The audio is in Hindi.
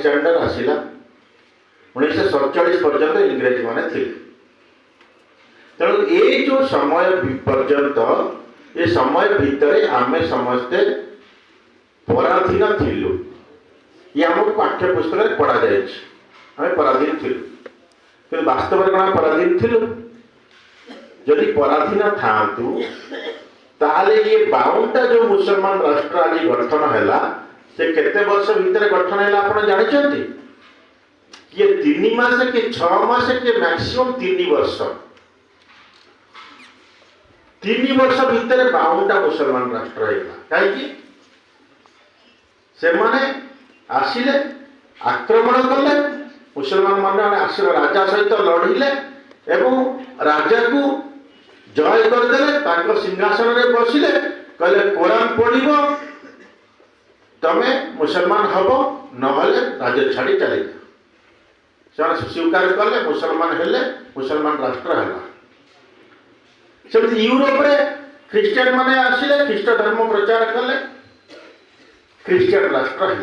अलेक्जेंडर आसिला 1947 पर्यंत इंग्रेज माने थे। तेणु ये जो समय पर्यंत ये समय भितर आमे समस्ते पराधीन थिलु। ये आम पाठ्य पुस्तक पढ़ा जाए आम पराधीन थिलु कि वास्तव में कौन पराधीन थिलु? जदि पराधीन थांतु ताले ये 52टा जो मुसलमान राष्ट्र आज गठन हैला से केते वर्ष भितर गठन हैला आपण जानिछंती? ये 3 मास के 6 मास के मैक्सिमम 3 वर्ष 3 वर्ष भितर 52टा मुसलमान राष्ट्र हैला। काहे से माने आसिले आक्रमण कले मुसलमान माने आसिले राजा सहित लड़िले एवं राजा को जय करदेले तांको सिंहासन रे बसिले कहले कुरान पढ़िबो तमे मुसलमान हबो नहले राज्य छाड़ी चले से स्वीकार कले मुसलमान हेले मुसलमान राष्ट्र हैला। सेमती यूरोप रे ख्रिस्टियन माने आसिले ख्रीष्ट धर्म प्रचार कले ख्रिस्टियन राष्ट्र है।